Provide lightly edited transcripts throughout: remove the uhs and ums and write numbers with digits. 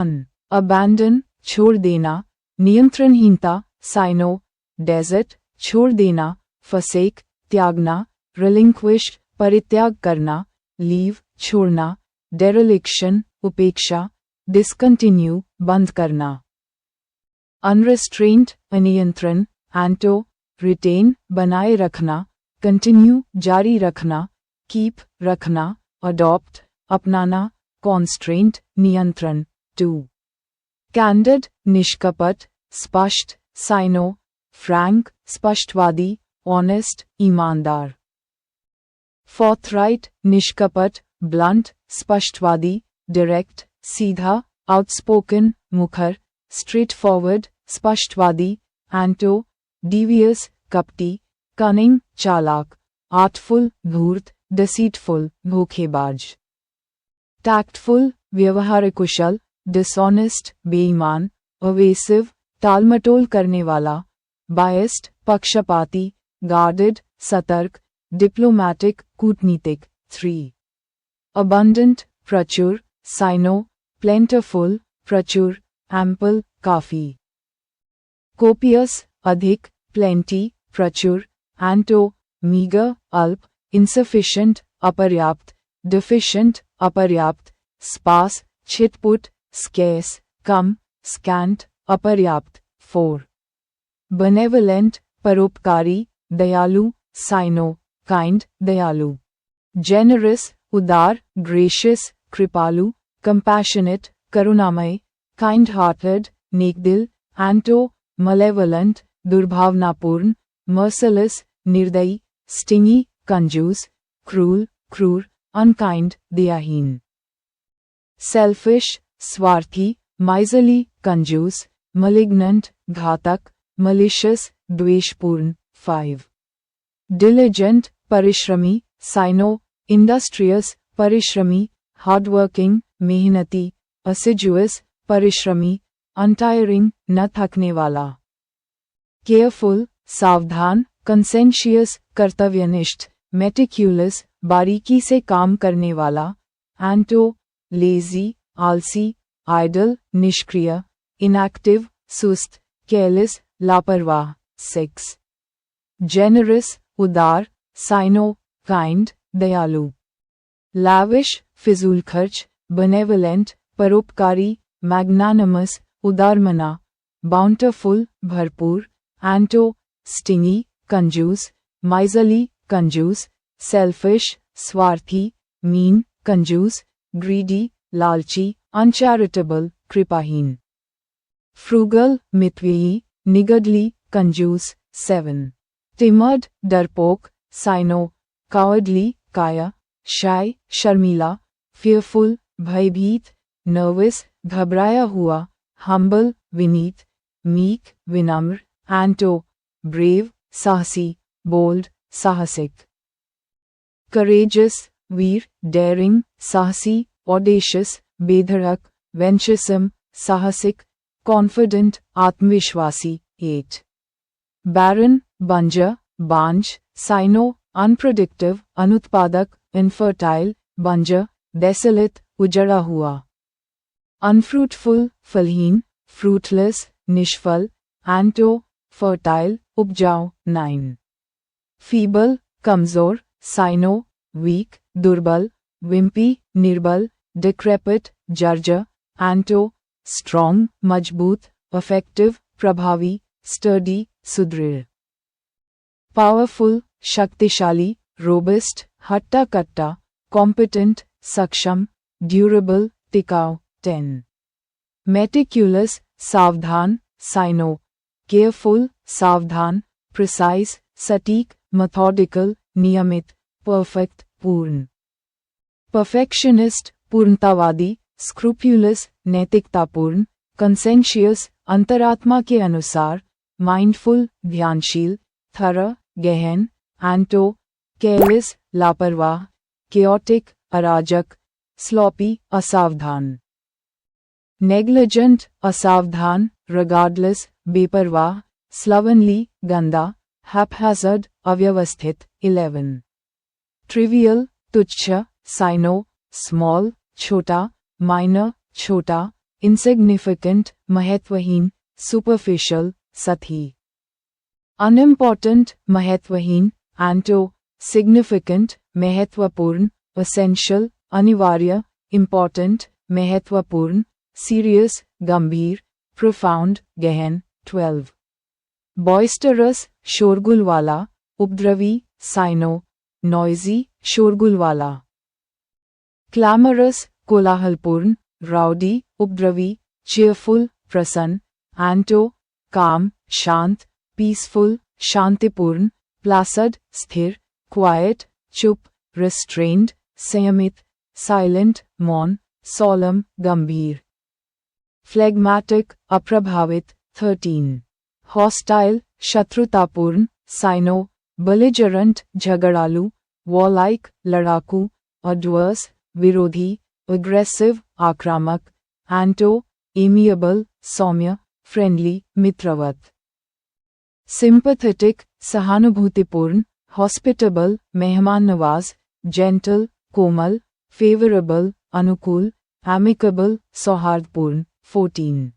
abandon छोड़ देना, नियंत्रणहीनता cyano, desert छोड़ देना, forsake त्यागना, relinquish परित्याग करना, leave छोड़ना, dereliction उपेक्षा, discontinue बंद करना, unrestrained अनियंत्रण, anto retain बनाए रखना, continue जारी रखना, keep रखना, adopt अपनाना, constraint नियंत्रण, to candid निष्कपट, स्पष्ट साइनो, frank स्पष्टवादी, honest ईमानदार, forthright निष्कपट, blunt स्पष्टवादी, direct सीधा, outspoken मुखर, straightforward स्पष्टवादी, anto devious कपटी, cunning चालाक, artful धूर्त, deceitful धोखेबाज, tactful व्यवहारकुशल, dishonest बेईमान, evasive टालमटोल करने वाला, biased पक्षपाती, guarded सतर्क, diplomatic कूटनीतिक. 3. abundant प्रचुर साइनो, plentiful प्रचुर, ample काफी, copious अधिक, plenty प्रचुर, anto meager अल्प, insufficient अपर्याप्त, deficient अपर्याप्त, sparse छिटपुट, scarce कम, scant अपर्याप्त. 4. benevolent परोपकारी, दयालु साइनो, kind दयालु, generous उदार, gracious कृपालु, compassionate करुणामय, kind hearted नेकदिल, anto malevolent दुर्भावनापूर्ण, merciless निर्दयी, stingy कंजूस, cruel क्रूर, unkind दयाहीन, selfish स्वार्थी, miserly कंजूस, malignant घातक, malicious द्वेषपूर्ण. 5. diligent परिश्रमी साइनो, industrious परिश्रमी, hardworking मेहनती, assiduous परिश्रमी, untiring न थकने वाला, careful सावधान, conscientious कर्तव्यनिष्ठ, meticulous बारीकी से काम करने वाला, anto lazy आलसी, idle निष्क्रिय, inactive सुस्त, careless लापरवाह. 6. generous उदार साइनो, kind दयालु, lavish फिजूल खर्च, benevolent परोपकारी, magnanimous उदारमना, bountiful भरपूर, anto stingy कंजूस, miserly कंजूस, selfish स्वार्थी, mean कंजूस, greedy लालची, uncharitable कृपाहीन, frugal मितव्ययी, niggardly कंजूस. 7. timid डरपोक साइनो, cowardly काया, shy शर्मीला, fearful भयभीत, nervous घबराया हुआ, humble विनीत, meek विनम्र, anto brave साहसी, bold साहसिक, courageous वीर, daring साहसी, audacious बेधड़क, venturesome साहसिक, confident आत्मविश्वासी. 8. barren बंजर बांझ साइनो, unproductive अनुत्पादक, infertile बंजर, desolate उजड़ा हुआ, unfruitful फलहीन, fruitless निष्फल, anto fertile उपजाऊ. 9. feeble कमजोर साइनो, weak दुर्बल, wimpy निर्बल, decrepit जर्जर, anto strong मजबूत, effective प्रभावी, sturdy सुदृढ़, powerful शक्तिशाली, robust हट्टा कट्टा, competent सक्षम, durable टिकाऊ. 10. meticulous सावधान साइनो, careful सावधान, precise सटीक, methodical नियमित, perfect पूर्ण, perfectionist पूर्णतावादी, scrupulous नैतिकतापूर्ण, conscientious अंतरात्मा के अनुसार, mindful ध्यानशील, thorough गहन, anto careless लापरवाह, chaotic अराजक, sloppy असावधान, negligent असावधान, regardless बेपरवाह, slovenly गंदा, haphazard अव्यवस्थित. 11. trivial तुच्छ साइनो, small छोटा, minor छोटा, insignificant, महत्वहीन, superficial, सतही. Unimportant, महत्वहीन, anto, significant, महत्वपूर्ण, essential, अनिवार्य, important, महत्वपूर्ण, serious, गंभीर, profound, गहन. 12. Boisterous, शोरगुल वाला, उपद्रवी, sino, noisy, शोरगुल वाला. Clamorous, कोलाहलपूर्ण, rowdy, उपद्रवी, cheerful, प्रसन्न, anto, calm, शांत, peaceful, शांतिपूर्ण, placid, स्थिर, quiet, चुप, restrained, संयमित, silent, मौन, solemn, गंभीर. Phlegmatic, अप्रभावित. 13. Hostile, शत्रुतापूर्ण, sino, belligerent, झगड़ालू, warlike, लड़ाकू, adverse, विरोधी, aggressive, आक्रामक, anto, amiable, सौम्य, friendly, मित्रवत. Sympathetic, सहानुभूतिपूर्ण, hospitable, मेहमान नवाज, gentle, कोमल, favorable, अनुकूल, amicable, सौहार्दपूर्ण. 14.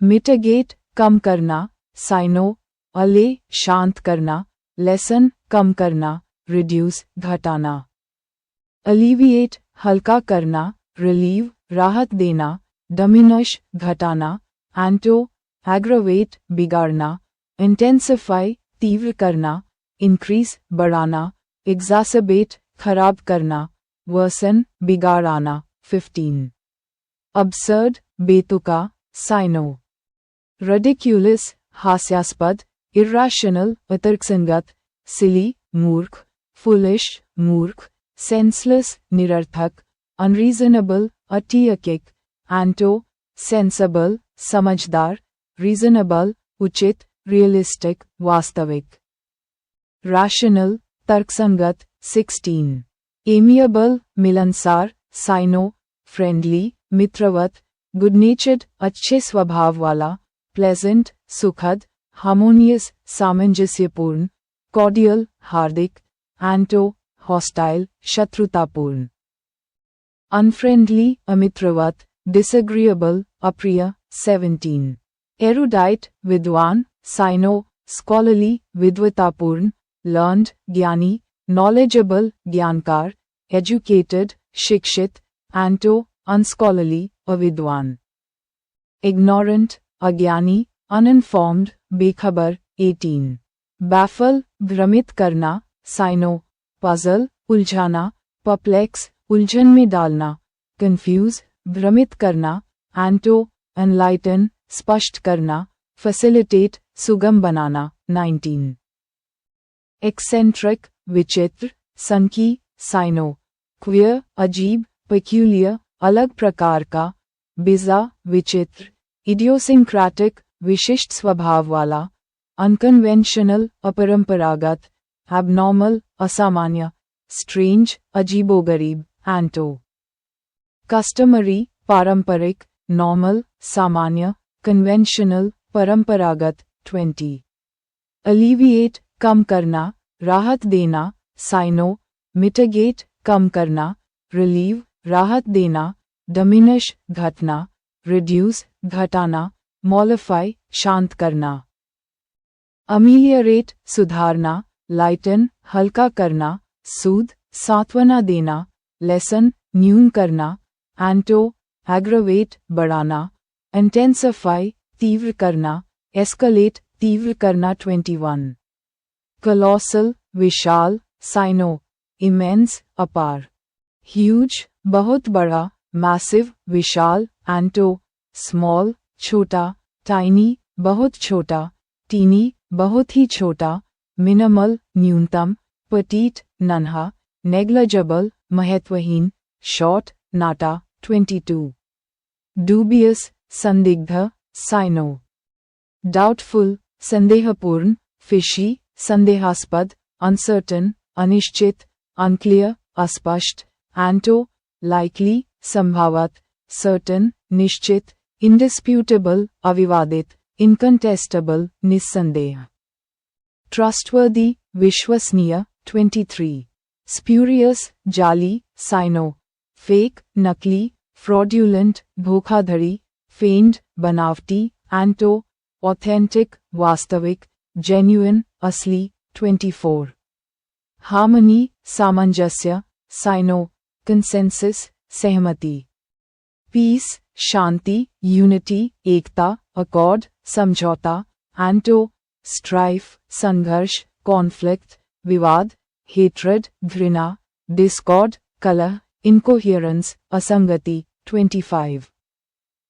Mitigate, कम करना, sino, allay, शांत करना, lessen, कम करना, reduce, घटाना. Alleviate, हल्का करना, relieve, राहत देना, diminish, घटाना, anto, aggravate, बिगाड़ना, intensify, तीव्र करना, increase, बढ़ाना, exacerbate, खराब करना, worsen, बिगाड़ आना. 15. Absurd, बेतुका, sino. Ridiculous, हास्यास्पद, irrational, अतर्कसंगत, silly, मूर्ख, foolish, मूर्ख, senseless, निरर्थक, unreasonable, अतियकिक, anto, sensible, समझदार, reasonable, उचित, realistic, वास्तविक. Rational, तर्कसंगत. 16. Amiable, मिलनसार, sino, friendly, मित्रवत, good-natured, अच्छे स्वभाव वाला, pleasant, सुखद, harmonious, सामंजस्यपूर्ण, cordial, हार्दिक, anto, hostile, शत्रुतापूर्ण. Unfriendly, अमित्रवत, disagreeable, अप्रिय. 17. Erudite, विद्वान, sino, scholarly, विद्वतापूर्ण, learned, ज्ञानी, knowledgeable, ज्ञानकार, educated, शिक्षित, anto, unscholarly, अविद्वान. Ignorant, अज्ञानी, uninformed, बेखबर. 18. Baffle, भ्रमित करना, sino, puzzle, उलझाना, perplex, उलझन में डालना, confuse, भ्रमित करना, anto, enlighten, स्पष्ट करना, facilitate, सुगम बनाना. 19. Eccentric, विचित्र, सनकी, sino, queer, अजीब, peculiar, अलग प्रकार का, bizarre, विचित्र, idiosyncratic, विशिष्ट स्वभाव वाला, unconventional, अपरंपरागत, abnormal, असामान्य, strange, अजीबोगरीब. anto. Customary, पारंपरिक, normal, सामान्य, conventional, परंपरागत. 20. Alleviate, कम करना, राहत देना, sino, mitigate, कम करना, relieve, राहत देना, diminish, घटना, reduce, घटाना, mollify, शांत करना. Ameliorate, सुधारना, lighten, हल्का करना, soothe, सांत्वना देना, lessen, न्यून करना, anto, aggravate, बढ़ाना, intensify, तीव्र करना, escalate, तीव्र करना. 21. Colossal, विशाल, sino, immense, अपार. Huge, बहुत बड़ा, massive, विशाल, anto, small, छोटा, tiny, बहुत छोटा, teeny, बहुत ही छोटा, minimal, न्यूनतम, petite, नन्हा, negligible, महत्वहीन, short, नाटा. 22. Dubious, संदिग्ध, sino. Doubtful, संदेहपूर्ण, fishy, संदेहास्पद, uncertain, अनिश्चित, unclear, अस्पष्ट, anto, likely, संभावत, certain, निश्चित, indisputable, अविवादित, incontestable, निस्संदेह. Trustworthy, विश्वसनीय. 23. Spurious, जाली, sino. Fake, नकली, fraudulent, धोखाधड़ी, feigned, बनावटी, anto, authentic, वास्तविक, genuine, असली, 24. Harmony, सामंजस्य, sino, consensus, सहमति. Peace, शांति, unity, एकता, accord, समझौता, anto, strife, संघर्ष, conflict, विवाद, hatred, घृणा, discord, कलह, incoherence, असंगति, 25.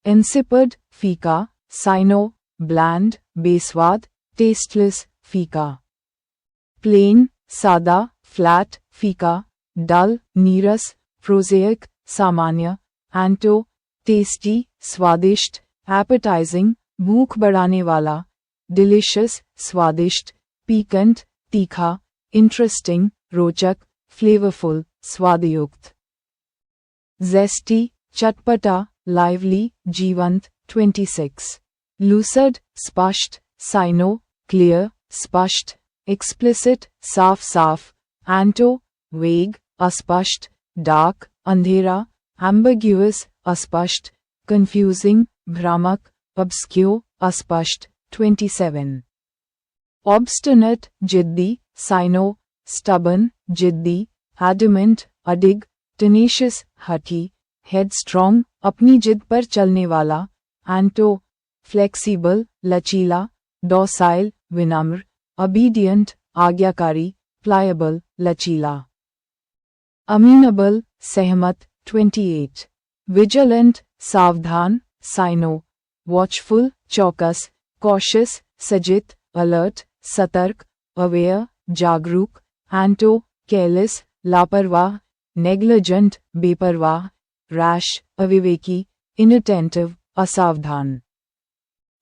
Insipid, फीका, sino, bland, बेस्वाद, tasteless, फीका. Plain, सादा, flat, फीका, dull, नीरस, prosaic, सामान्य, anto, tasty, स्वादिष्ट, appetizing, भूख बढ़ाने वाला, delicious, स्वादिष्ट, piquant, तीखा, interesting, रोचक, flavorful, स्वादयुक्त. Zesty, चटपटा, lively, जीवंत, 26. Lucid, स्पष्ट, sino, clear, स्पष्ट, explicit, साफ साफ, anto, vague, अस्पष्ट, dark, अंधेरा, ambiguous, अस्पष्ट, confusing, भ्रामक, obscure, अस्पष्ट, 27. Obstinate, जिद्दी, sino, stubborn, जिद्दी, adamant, अडिग, tenacious, हठी, headstrong, अपनी जिद पर चलने वाला, anto, flexible, लचीला, docile, विनम्र, obedient, आज्ञाकारी, pliable, लचीला. Amenable, सहमत, 28. Vigilant, सावधान, sino, watchful, चौकस, cautious, सजित, alert, सतर्क, aware, जागरूक, anto, careless, लापरवाह, negligent, बेपरवाह, rash, अविवेकी, inattentive, असावधान.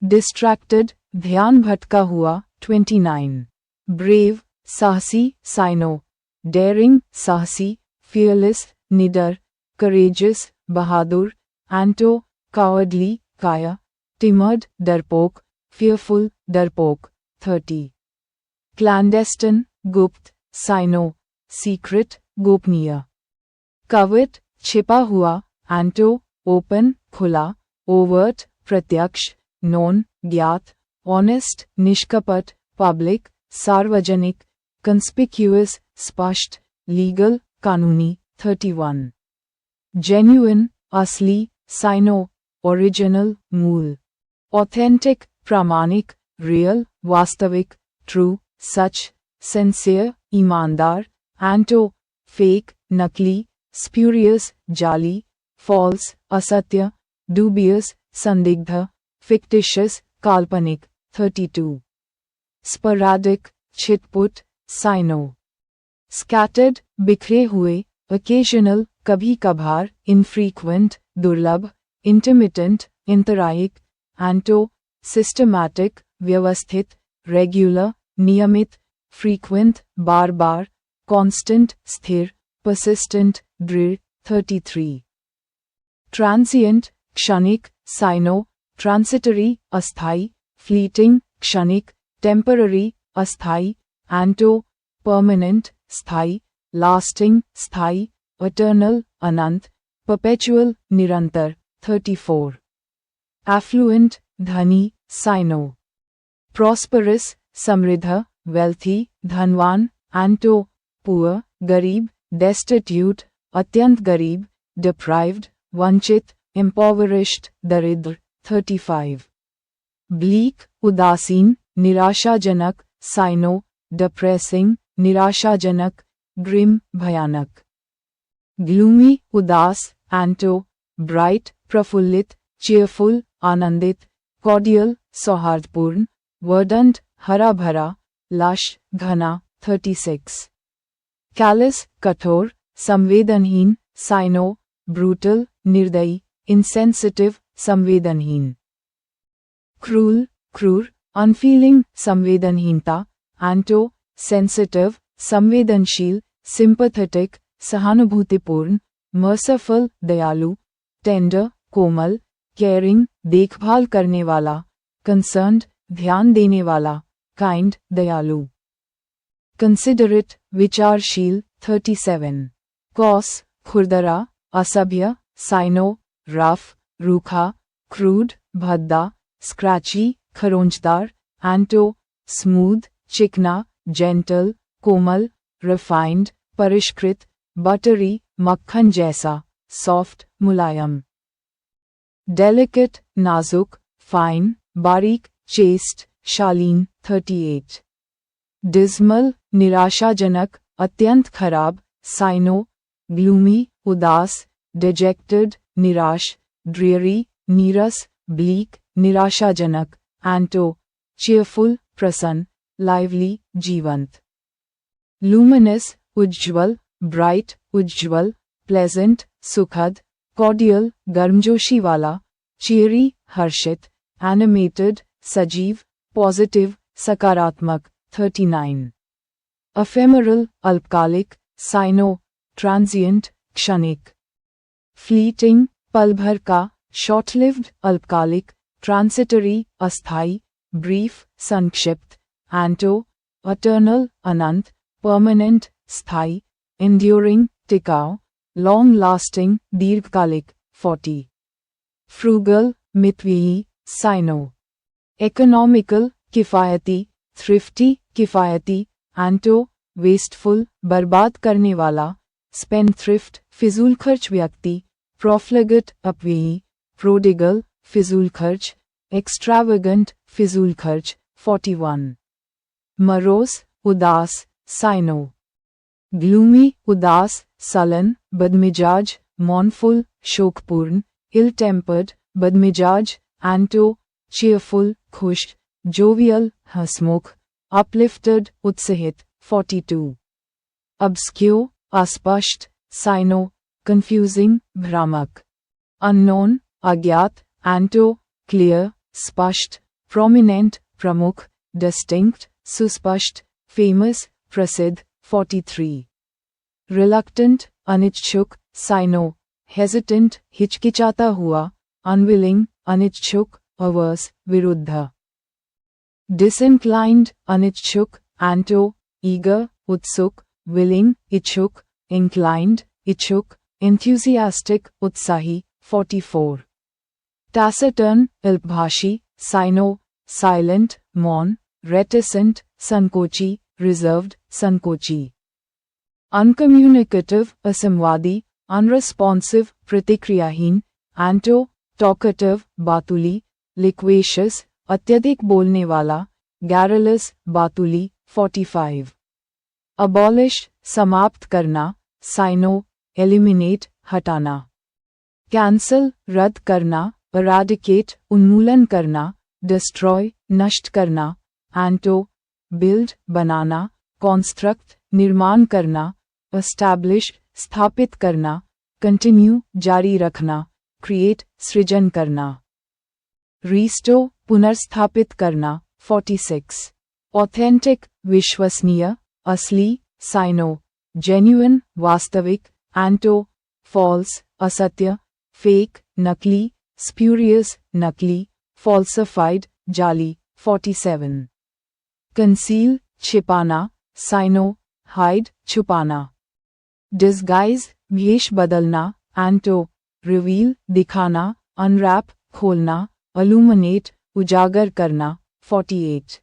Distracted, ध्यान भटका हुआ, 29. Brave, साहसी, sino, daring, साहसी, fearless, निडर, courageous, बहादुर, anto, cowardly, काया, timid, डरपोक, fearful, डरपोक, 30. Clandestine, गुप्त, sino, secret, गोपनीय. Covet, छिपा हुआ, anto, open, खुला, overt, प्रत्यक्ष, known, ज्ञात, honest, निष्कपट, public, सार्वजनिक, conspicuous, स्पष्ट, legal, कानूनी, 31. Genuine, असली, sino, original, मूल. Authentic, प्रामाणिक, real, वास्तविक, true, सच, sincere, ईमानदार, anto, fake, नकली, spurious, जाली, false, असत्य, dubious, संदिग्ध, fictitious, काल्पनिक, 32. Sporadic, छिटपुट, sino. Scattered, बिखरे हुए, occasional, कभी कभार, infrequent, दुर्लभ, intermittent, अंतरायिक, anto, systematic, व्यवस्थित, regular, नियमित, frequent, बार बार, constant, स्थिर, persistent, दृढ़, 33. Transient, क्षणिक, sino, transitory, अस्थाई, fleeting, क्षणिक, temporary, अस्थाई, anto, permanent, स्थाई, lasting, स्थाई, eternal, अनंत, perpetual, निरंतर, 34. Affluent, धनी, sino. Prosperous, समृद्ध, wealthy, धनवान, anto, poor, गरीब, destitute, अत्यंत गरीब, deprived, वंचित, impoverished, दरिद्र, 35. Bleak, उदासीन, निराशाजनक, sino, depressing, निराशाजनक, grim, भयानक. Gloomy, उदास, anto, bright, प्रफुल्लित, cheerful, आनंदित, cordial, सौहार्दपूर्ण, verdant, हरा भरा, lush, घना, 36. Callous, कठोर, संवेदनहीन, sino, brutal, निर्दयी, insensitive, संवेदनहीन. Cruel, क्रूर, unfeeling, संवेदनहीनता, anto, sensitive, संवेदनशील, sympathetic, सहानुभूतिपूर्ण, merciful, दयालु, tender, कोमल, caring, देखभाल करने वाला, concerned, ध्यान देने वाला, kind, दयालु. Considerate, विचारशील, 37. Coarse, खुरदरा, असभ्य, sino, rough, रूखा, crude, भद्दा, scratchy, खरोंचदार, anto, smooth, चिकना, gentle, कोमल, refined, परिष्कृत, buttery, मक्खन जैसा, soft, मुलायम, delicate, नाजुक, fine, बारीक, chaste, शालीन, 38, dismal, निराशाजनक, अत्यंत खराब, cyno, gloomy, उदास, dejected, निराश, dreary, नीरस, bleak, निराशाजनक, anto, cheerful, प्रसन्न, lively, जीवंत, luminous, उज्ज्वल, bright, उज्ज्वल, pleasant, सुखद, cordial, गर्मजोशी वाला, cheery, हर्षित, animated, सजीव, positive, सकारात्मक, 39, ephemeral, अल्पकालिक, cyno, transient, क्षणिक, fleeting, पल भर का, short-lived, अल्पकालिक, transitory, अस्थायी, brief, संक्षिप्त, anto, eternal, अनंत, permanent, स्थायी, enduring, टिकाऊ, long-lasting, दीर्घकालिक, 40, frugal, मितव्ययी, cyno, economical, किफायती, thrifty, किफायती, anto, wasteful, बर्बाद करने वाला, spendthrift, फिजूल खर्च व्यक्ति, profligate, अपव्ययी, prodigal, फिजूल खर्च, extravagant, फिजूल खर्च, 41, morose, उदास, cyno, gloomy, उदास, sullen, बदमिजाज, mournful, शोकपूर्ण, ill-tempered, बदमिजाज, anto, cheerful, खुश, jovial, हंसमुख, uplifted, उत्साहित, 42, obscure, अस्पष्ट, cyno, confusing, भ्रामक, unknown, अज्ञात, anto, clear, स्पष्ट, prominent, प्रमुख, distinct, सुस्पष्ट, famous, प्रसिद्ध, 43, reluctant, अनिच्छुक, cyno, hesitant, हिचकिचाता हुआ, unwilling, अनिच्छुक, averse, विरुद्ध, disinclined, अनिच्छुक, anto, eager, उत्सुक, willing, इच्छुक, inclined, इच्छुक, enthusiastic, उत्साही, 44, taciturn, अल्पभाषी, cyno, silent, मौन, reticent, संकोची, reserved, संकोची, uncommunicative, असंवादी, unresponsive, प्रतिक्रियाहीन, anto, talkative, बातुली, loquacious, अत्यधिक बोलने वाला, garrulous, बातुली, 45, abolish, समाप्त करना, cyno, eliminate, हटाना, cancel, रद्द करना, eradicate, उन्मूलन करना, destroy, नष्ट करना, anto, build, बनाना, construct, निर्माण करना, establish, स्थापित करना, continue, जारी रखना, create, सृजन करना, restore, पुनर्स्थापित करना, 46, authentic, विश्वसनीय, असली, cyno, genuine, वास्तविक, anto, false, असत्य, fake, नकली, spurious, नकली, falsified, जाली, 47, conceal, छिपाना, cyno, hide, छुपाना, disguise, वेश बदलना, anto, reveal, दिखाना, unwrap, खोलना, illuminate, उजागर करना, 48,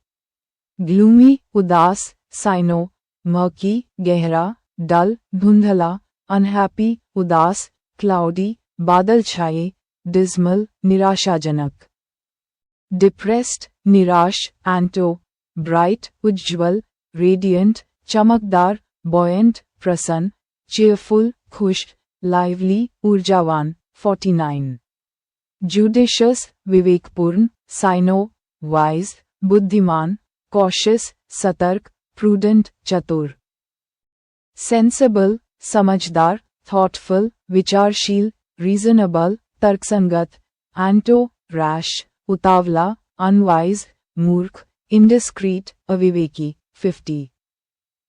gloomy, उदास, cyno, murky, गहरा, dull, धुंधला, unhappy, उदास, cloudy, बादल छाए, dismal, निराशाजनक, depressed, निराश, anto, bright, उज्ज्वल, radiant, चमकदार, buoyant, प्रसन्न, cheerful, खुश, lively, ऊर्जावान, 49, judicious, विवेकपूर्ण, cyno, wise, बुद्धिमान, cautious, सतर्क, prudent, चतुर, sensible, समझदार, thoughtful, विचारशील, reasonable, तर्कसंगत, anto, rash, उतावला, unwise, मूर्ख, indiscreet, अविवेकी, 50,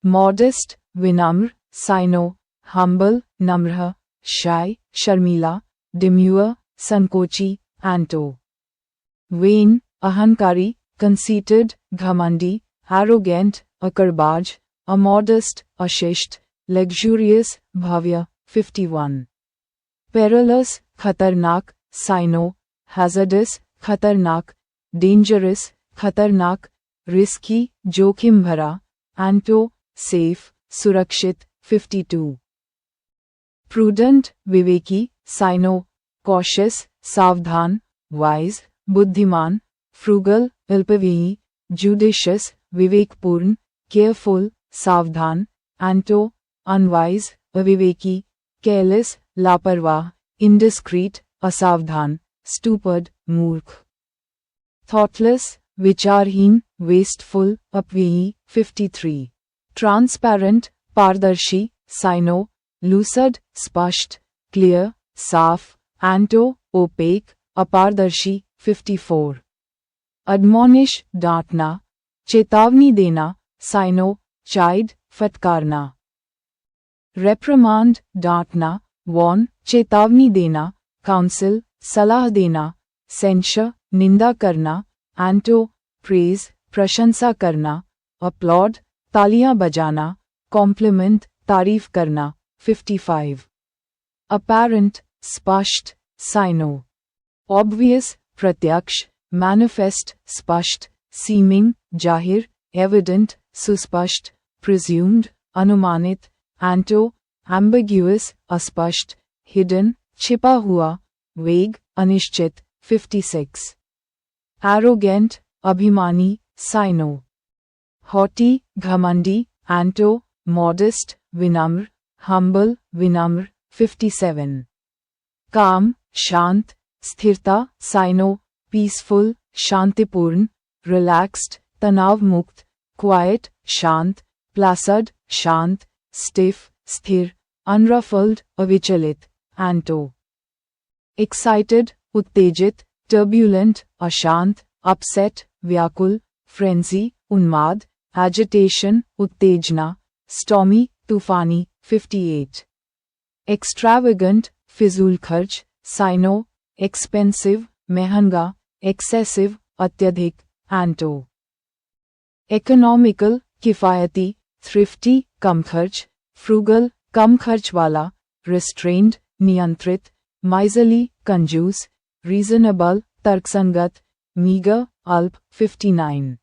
modest, विनम्र, cyno, humble, नम्र, shy, शर्मीला, demure, संकोची, anto, vain, अहंकारी, conceited, घमंडी, arrogant, अकड़बाज, immodest, अशिष्ट, luxurious, भव्य, 51, perilous, खतरनाक, cyno, hazardous खतरनाक, dangerous खतरनाक, risky जोखिम भरा, anto safe सुरक्षित 52. prudent विवेकी, sino cautious सावधान, wise बुद्धिमान, frugal अल्पव्ययी, judicious विवेकपूर्ण, careful सावधान, anto unwise अविवेकी, careless लापरवाह, indiscreet असावधान, stupid मूर्ख. thoughtless विचारहीन, wasteful अपव्ययी 53. ट्रांसपेरेंट पारदर्शी, साइनो लूसड स्पष्ट, क्लियर साफ, एंटो ओपेक अपारदर्शी 54. एडमोनिश डांटना, चेतावनी देना, साइनो चाइड फटकारना. रेप्रिमांड डांटना, वॉर्न चेतावनी देना, काउंसिल सलाह देना, सेंशर निंदा करना, एंटो प्रेज प्रशंसा करना, अपलॉड तालियां बजाना, कॉम्प्लीमेंट तारीफ करना 55. अपैरेंट स्पष्ट, साइनो. ऑब्वियस प्रत्यक्ष, मैनिफेस्ट स्पष्ट, सीमिंग जाहिर, एविडेंट सुस्पष्ट, प्रिज्यूम्ड अनुमानित, एंटो एम्बिग्यूअस अस्पष्ट, हिडन छिपा हुआ, वेग अनिश्चित 56. एरोगेंट अभिमानी, साइनो. हॉटी घमंडी, एंटो मॉडेस्ट विनम्र, हम्बल विनम्र 57. काम शांत, स्थिरता, साइनो पीसफुल शांतिपूर्ण, रिलैक्स्ड तनाव मुक्त, क्वाइट शांत, प्लासड शांत, स्टिफ स्थिर, अनरफल्ड अविचलित, एंटो. एक्साइटेड उत्तेजित, टर्ब्यूलेंट अशांत, अपसेट व्याकुल, फ्रेंजी उन्माद, एजिटेशन उत्तेजना, स्टॉमी तूफानी 58. एक्स्ट्रावेगेंट फिजूल खर्च, साइनो एक्सपेंसिव महंगा, एक्सेसिव अत्यधिक, एंटो. इकोनॉमिकल किफायती, थ्रिफ्टी कम खर्च, फ्रूगल कम खर्च वाला, रिस्ट्रेन्ड नियंत्रित, माइजली कंजूस, रीजनेबल तर्कसंगत, मीगर अल्प 59.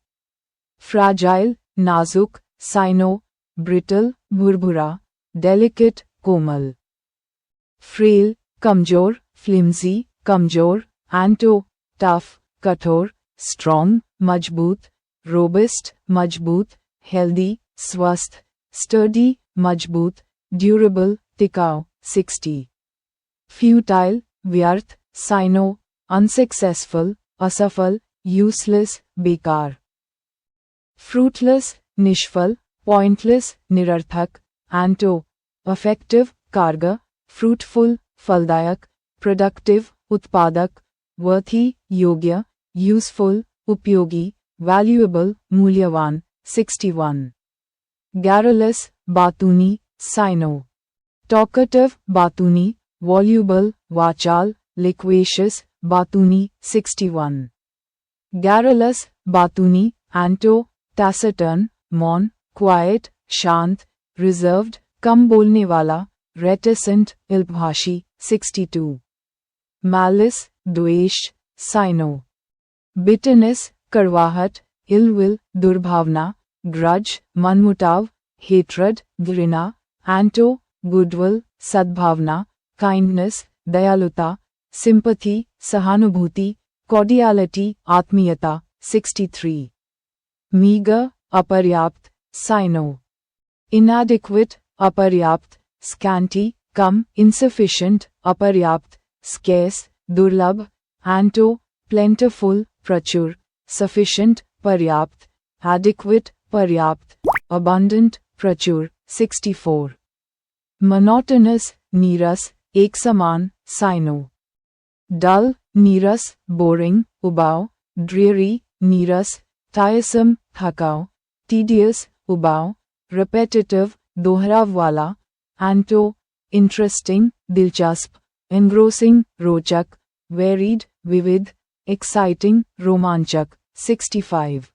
फ्राजाइल नाजुक, साइनो ब्रिटल भुरभुरा, डेलिकेट कोमल. फ्रेल कमजोर, फ्लिम्जी कमजोर, एंटो टफ कठोर, स्ट्रॉन्ग मजबूत, रोबस्ट मजबूत, हेल्दी स्वस्थ, स्टर्डी मजबूत, ड्यूरेबल टिकाऊ 60. फ्यूटाइल व्यर्थ, साइनो अनसक्सेसफुल असफल, यूजलेस बेकार. फ्रूटलेस निष्फल, पॉइंटलेस निरर्थक, एंटो अफेक्टिव कारगर, फ्रूटफुल फलदायक, प्रोडक्टिव उत्पादक, वर्थी योग्य, यूजफुल उपयोगी, वैल्यूएबल मूल्यवान 61. गैरलेस बातूनी, साइनो. टॉकेटिव बातूनी, वॉल्यूबल वाचाल, लिक्वेशियस बातूनी 61. गैरलेस बातूनी, एंटो टैसिटर्न मौन, क्वाइट शांत, रिजर्व्ड कम बोलने वाला, रेटिसेंट अल्पभाषी 62. मैलिस द्वेष, साइनो. बिटरनेस कड़वाहट, इलविल दुर्भावना, ग्रज मनमुटाव, हेट्रेड घृणा, एंटो गुडविल सद्भावना, काइंडनेस दयालुता, सिंपथी सहानुभूति, कॉर्डियलिटी आत्मीयता 63. मीगर अपर्याप्त, साइनो. इनएडिक्वेट अपर्याप्त, स्कैंटी कम, इनसफिशिएंट अपर्याप्त, स्केर्स दुर्लभ, एंटो प्लेंटिफुल प्रचुर, सफिशिएंट पर्याप्त, एडिक्वेट पर्याप्त, अबंडेंट प्रचुर 64. मोनोटोनस नीरस, एक समान, साइनो. डल नीरस बोरिंग उबाऊ, ड्रीरी नीरस, टायरसम थकाऊ, टीडियस उबाऊ, रिपेटिटिव दोहराव वाला, एंटो इंटरेस्टिंग दिलचस्प, एनग्रोसिंग रोचक, वेरीड विविध, एक्साइटिंग रोमांचक 65.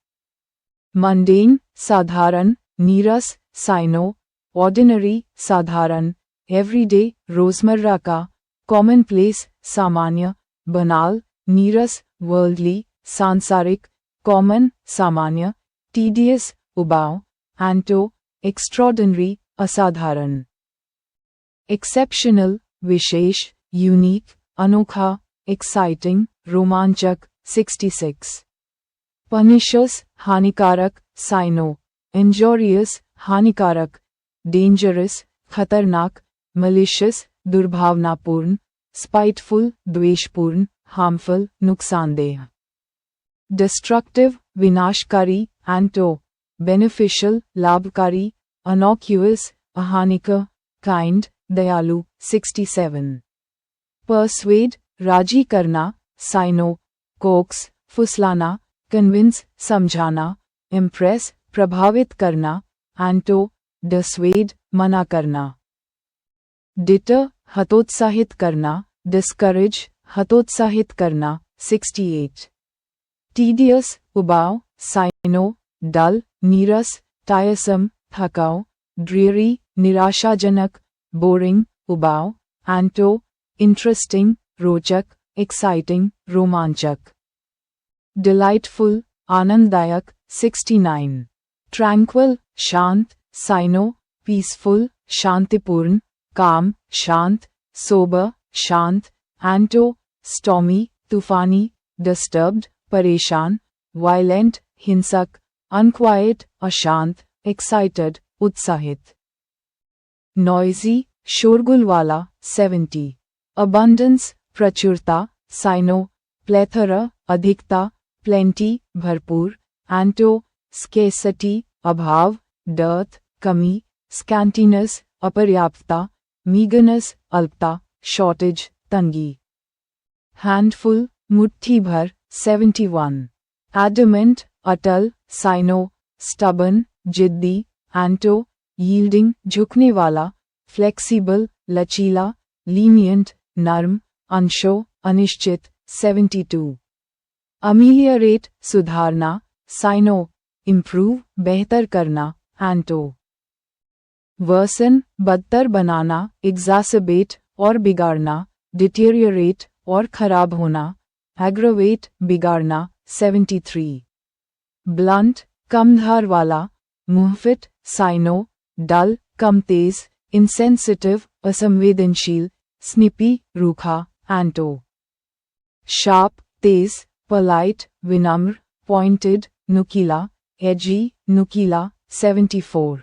मंडेन साधारण, नीरस, साइनो. ऑर्डिनरी साधारण, एवरीडे रोजमर्रा का, कॉमनप्लेस सामान्य, बनाल नीरस वर्ल्डली सांसारिक, कॉमन सामान्य, टीडियस उबाऊ, एंटो एक्स्ट्रॉर्डिनरी असाधारण, एक्सेप्शनल विशेष, यूनिक अनोखा, एक्साइटिंग रोमांचक 66, पनिशस हानिकारक, साइनो इंजोरियस हानिकारक, डेंजरस खतरनाक, मलिशियस दुर्भावनापूर्ण, स्पाइटफुल द्वेषपूर्ण, हार्मफुल नुकसानदेह, डिस्ट्रक्टिव विनाशकारी, एंटो बेनिफिशियल लाभकारी, अनॉक्यूअस अहानिकर, काइंड दयालु 67, परसुएड राजी करना, साइनो कोक्स फुसलाना, कन्विंस समझाना, इम्प्रेस प्रभावित करना, एंटो डिसवेड मना करना, डिटर हतोत्साहित करना, डिस्करेज हतोत्साहित करना 68, टीडियस उबाऊ, साइनो डल नीरस टायरसम थकाऊ, ड्रीरी निराशाजनक, बोरिंग उबाऊ, एंटो इंटरेस्टिंग रोचक, एक्साइटिंग रोमांचक, डिलाइटफुल आनंददायक 69, ट्रैंक्विल शांत, साइनो पीसफुल शांतिपूर्ण, काम शांत, सोबर शांत, एंटो स्टॉमी तूफानी, डिस्टर्ब्ड परेशान, वायलेंट हिंसक, अनक्वाइट अशांत, एक्साइटेड उत्साहित, नॉइजी शोरगुल वाला 70, अबंडेंस प्रचुरता, साइनो प्लेथरा अधिकता, प्लेंटी भरपूर, एंटो स्केसिटी अभाव, डर्थ कमी, स्कैंटीनेस अपर्याप्तता, मीगरनेस अल्पता, शॉर्टेज तंगी, हैंडफुल मुट्ठी भर 71, एडमेंट अटल, साइनो स्टबन जिद्दी, एंटो यील्डिंग झुकने वाला, फ्लेक्सिबल लचीला, लीनियंट नर्म, अंशो अनिश्चित 72, अमीलियरेट सुधारना, साइनो इम्प्रूव बेहतर करना, एंटो वर्सन बदतर बनाना, एग्जासबेट और बिगाड़ना, डिटेरियरेट और खराब होना, एग्रवेट बिगाड़ना 73, ब्लंट कम धार वाला, मुंहफिट, साइनो डल कम तेज, इंसेंसिटिव असंवेदनशील, स्निपी रूखा, एंटो शार्प तेज, पोलाइट विनम्र, पॉइंटेड नुकीला, एजी नुकीला 74,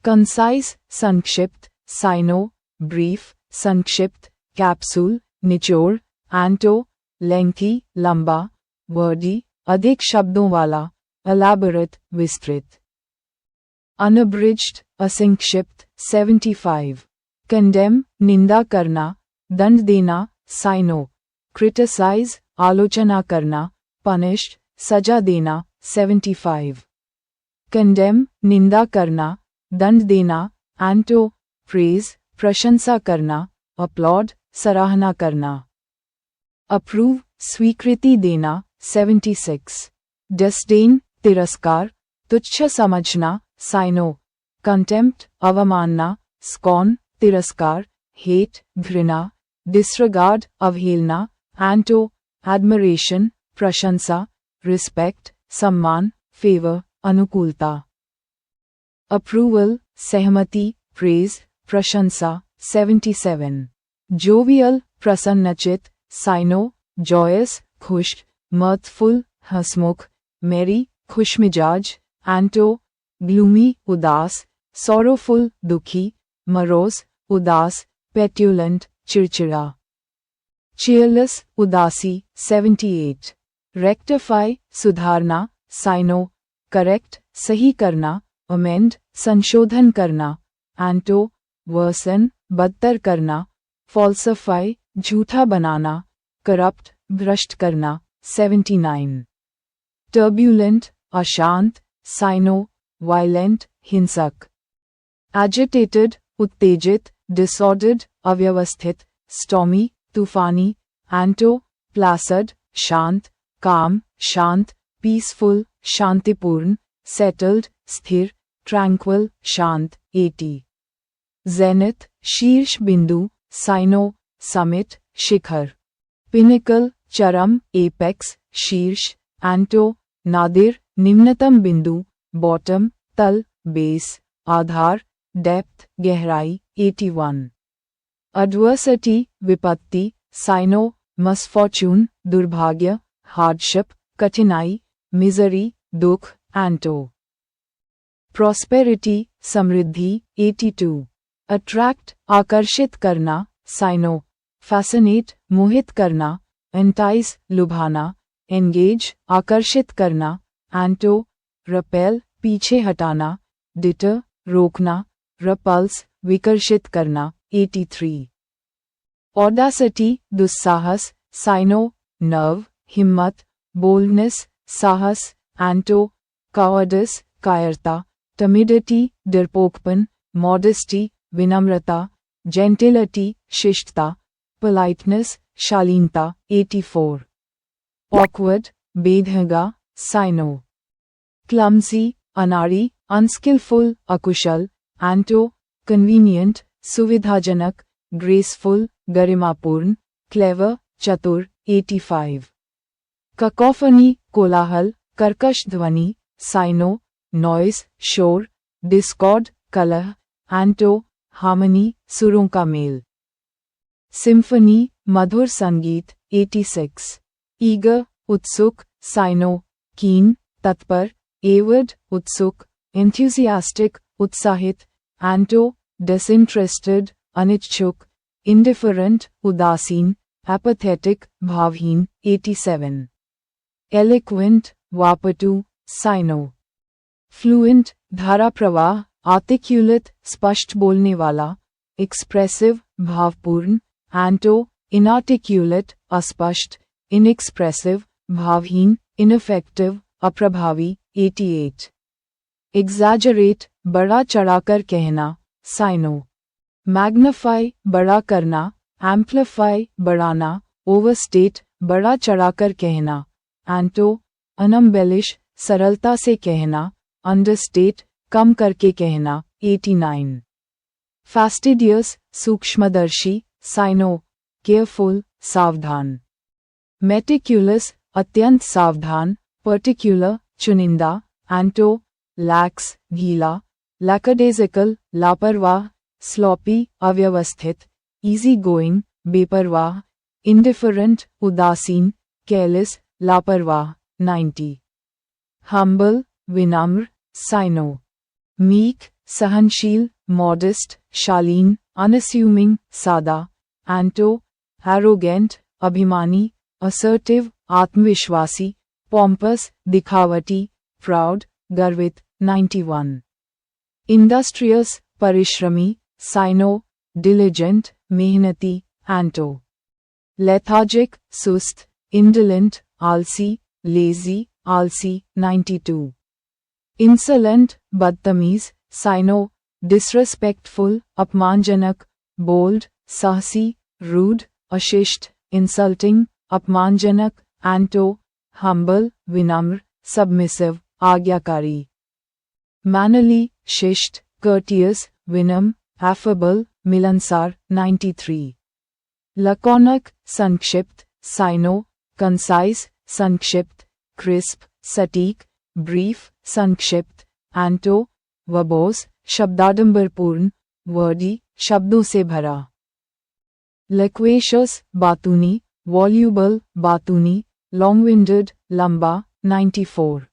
कंसाइज संक्षिप्त, साइनो ब्रीफ संक्षिप्त, कैप्सूल निचोड़, एंटो लेंथी लंबा, वर्डी अधिक शब्दों वाला, एलैबोरेट विस्तृत, अनअब्रिज्ड असंक्षिप्त 75, कंडेम निंदा करना, दंड देना, साइनो क्रिटिसाइज आलोचना करना, पनिश्ड सजा देना 75, कंडेम निंदा करना, दंड देना, एंटो प्रेज प्रशंसा करना, अपलॉड सराहना करना, अप्रूव स्वीकृति देना 76, डिस्डेन तिरस्कार, तुच्छ समझना, साइनो कंटेम्प्ट अवमानना, स्कॉन तिरस्कार, हेट घृणा, डिसरिगार्ड अवहेलना, एंटो एडमिरेशन प्रशंसा, रिस्पेक्ट सम्मान, फेवर अनुकूलता, अप्रूवल सहमति, प्रेज प्रशंसा 77, जोवियल प्रसन्नचित, साइनो जॉयस खुश, मर्थफुल हंसमुख, मेरी खुशमिजाज, एंटो ग्लूमी उदास, सॉरोफुल दुखी, मरोज उदास, पेट्यूलेंट चिड़चिड़ा, चेयरलेस उदासी 78, रेक्टिफाई सुधारना, साइनो करेक्ट सही करना, अमेंड संशोधन करना, एंटो वर्सन बदतर करना, फॉल्सिफाई झूठा बनाना, करप्ट भ्रष्ट करना 79, टर्ब्यूलेंट अशांत, साइनो वायलेंट हिंसक, एजिटेटेड उत्तेजित, डिसऑर्डर्ड अव्यवस्थित, स्टॉमी तूफानी, एंटो प्लासड शांत, काम शांत, पीसफुल शांतिपूर्ण, सेटल्ड स्थिर, ट्रैंक्विल शांत 80, जेनिथ शीर्ष बिंदु, साइनो समिट शिखर, पिनिकल चरम एपेक्स शीर्ष, एंटो नादिर निम्नतम बिंदु, बॉटम तल, बेस आधार, डेप्थ गहराई 81। एडवर्सिटी विपत्ति, साइनो मिसफॉर्च्यून दुर्भाग्य, हार्डशिप कठिनाई, मिजरी दुख, एंटो प्रॉस्पेरिटी समृद्धि 82। अट्रैक्ट आकर्षित करना, साइनो फैसिनेट मोहित करना, एंटाइज लुभाना, एंगेज आकर्षित करना, एंटो रपेल पीछे हटाना, डिटर रोकना, रपल्स विकर्षित करना 83। ऑडासिटी दुस्साहस, साइनो नर्व हिम्मत, बोल्डनेस साहस, एंटो कावर्डिस कायरता, टिमिडिटी डरपोकपन, मॉडेस्टी विनम्रता, जेंटिलिटी शिष्टता, पोलाइटनेस शालीनता 84। ऑकवर्ड बेढंगा, साइनो क्लमसी अनाड़ी, अनस्किलफुल अकुशल, एंटो कन्वीनियंट सुविधाजनक, ग्रेसफुल गरिमापूर्ण, क्लेवर चतुर 85। ककोफनी कोलाहल कर्कश ध्वनि, साइनो नॉइस शोर, डिस्कॉर्ड कलह, एंटो हार्मनी सुरों का मेल। सिम्फनी मधुर संगीत 86। ईगर उत्सुक, साइनो कीन तत्पर, एवर्ड उत्सुक, एंथुसियास्टिक उत्साहित, एंटो डिसइंटरेस्टेड अनिच्छुक, इंडिफरेंट उदासीन, एपैथेटिक भावहीन 87। एलिक्वेंट वापटू, साइनो फ्लुएंट धारा प्रवाह, आर्टिक्यूलेट स्पष्ट बोलने वाला, एक्सप्रेसिव भावपूर्ण, एंटो इनआर्टिक्यूलेट अस्पष्ट, इनएक्सप्रेसिव भावहीन, इनफेक्टिव अप्रभावी 88। एग्जैजरेट बड़ा चढ़ाकर कहना, साइनो मैग्निफाई बड़ा करना, एम्प्लीफाई बढ़ाना, ओवरस्टेट बड़ा चढ़ाकर कहना, एंटो अनम्बेलिश सरलता से कहना, अंडरस्टेट कम करके कहना 89। फास्टिडियस सूक्ष्मदर्शी, साइनो केयरफुल सावधान, मेटिक्यूलस अत्यंत सावधान, पर्टिक्युलर चुनिंदा, एंटो लैक्स ढीला, लैकडेजिकल लापरवाह, स्लॉपी अव्यवस्थित, इजी गोइंग बेपरवाह, इंडिफरेंट उदासीन, केयरलेस लापरवाह 90। हम्बल विनम्र, साइनो मीक सहनशील, मॉडेस्ट शालीन, अनअस्यूमिंग सादा, एंटो एरोगेंट अभिमानी, असर्टिव आत्मविश्वासी, पॉम्पस दिखावटी, प्राउड गर्वित 91। इंडस्ट्रियस परिश्रमी, साइनो डिलिजेंट मेहनती, एंटो लेथार्जिक सुस्त, इंडोलेंट आलसी, लेजी आलसी 92। इंसोलेंट बदतमीज, साइनो डिसरिस्पेक्टफुल अपमानजनक, बोल्ड साहसी, रूड अशिष्ट, इंसल्टिंग अपमानजनक, एंटो हम्बल विनम्र, सबमिसिव आज्ञाकारी। मैनली शिष्ट, कर्टियस विनम्र, एफेबल मिलनसार 93। लकोनिक संक्षिप्त, साइनो कंसाइज संक्षिप्त, क्रिस्प सटीक, ब्रीफ संक्षिप्त, एंटो वर्बोस शब्दाडंबरपूर्ण, वर्डी शब्दों से भरा। लिक्वेशियस बातूनी, वॉल्यूबल बातूनी, लॉन्ग-विंडेड लंबा 94।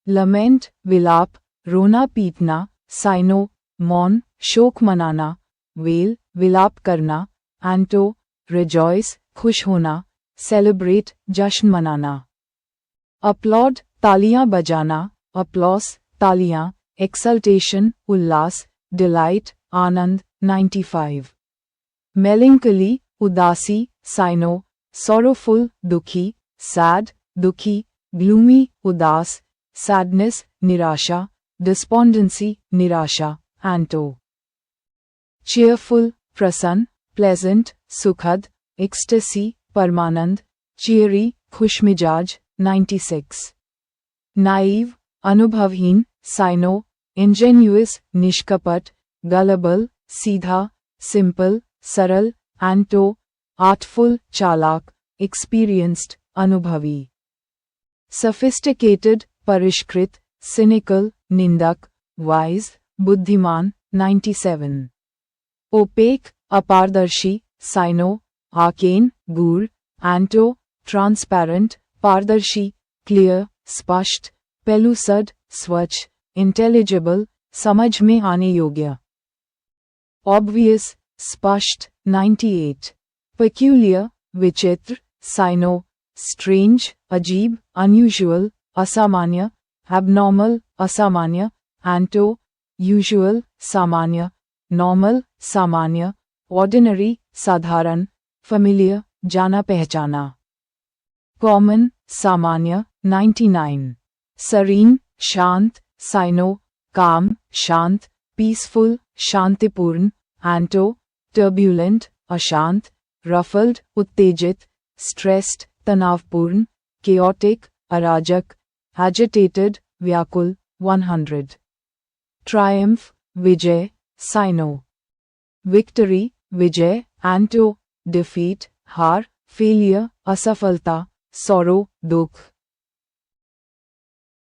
लमेंट विलाप, रोना पीटना, साइनो मौन शोक मनाना, वेल विलाप करना, एंटो रिजॉइस खुश होना, सेलिब्रेट जश्न मनाना। अपलॉड तालियां बजाना, अपलॉस तालियां, एक्सल्टेशन उल्लास, डिलाइट आनंद 95। मेलिंकली उदासी, साइनो सॉरोफुल दुखी, सैड दुखी, ग्लूमी उदास, सैडनेस निराशा, डिस्पोंडेंसी निराशा, एंटो चीयरफुल प्रसन्न, प्लेजेंट सुखद, एक्सटेसी परमानंद, चीयरी खुशमिजाज 96। नाइव अनुभवहीन, साइनो इंजेन्युअस निष्कपट, गलेबल सीधा, सिंपल सरल, एंटो आर्टफुल चालाक, experienced, अनुभवी. Sophisticated, परिष्कृत, cynical, निंदक, wise, बुद्धिमान, 97. Opaque, अपारदर्शी, cyno, arcane, गूढ़, anto, transparent, पारदर्शी, clear, स्पष्ट, pellucid, स्वच्छ, intelligible, समझ में आने योग्य. Obvious, स्पष्ट, 98. Peculiar, विचित्र, cyno, strange, अजीब, unusual, असामान्य, abnormal, असामान्य, anto, usual, सामान्य, normal, सामान्य, ordinary, साधारण, familiar, जाना पहचाना. Common, सामान्य, 99. Serene, शांत, cyno, calm, शांत, peaceful, शांतिपूर्ण, anto, turbulent, अशांत, ruffled, उत्तेजित, stressed, तनावपूर्ण, chaotic, अराजक, agitated, व्याकुल, 100. Triumph, विजय, cyno. Victory, विजय, anto, defeat, हार, failure, असफलता, sorrow, दुख.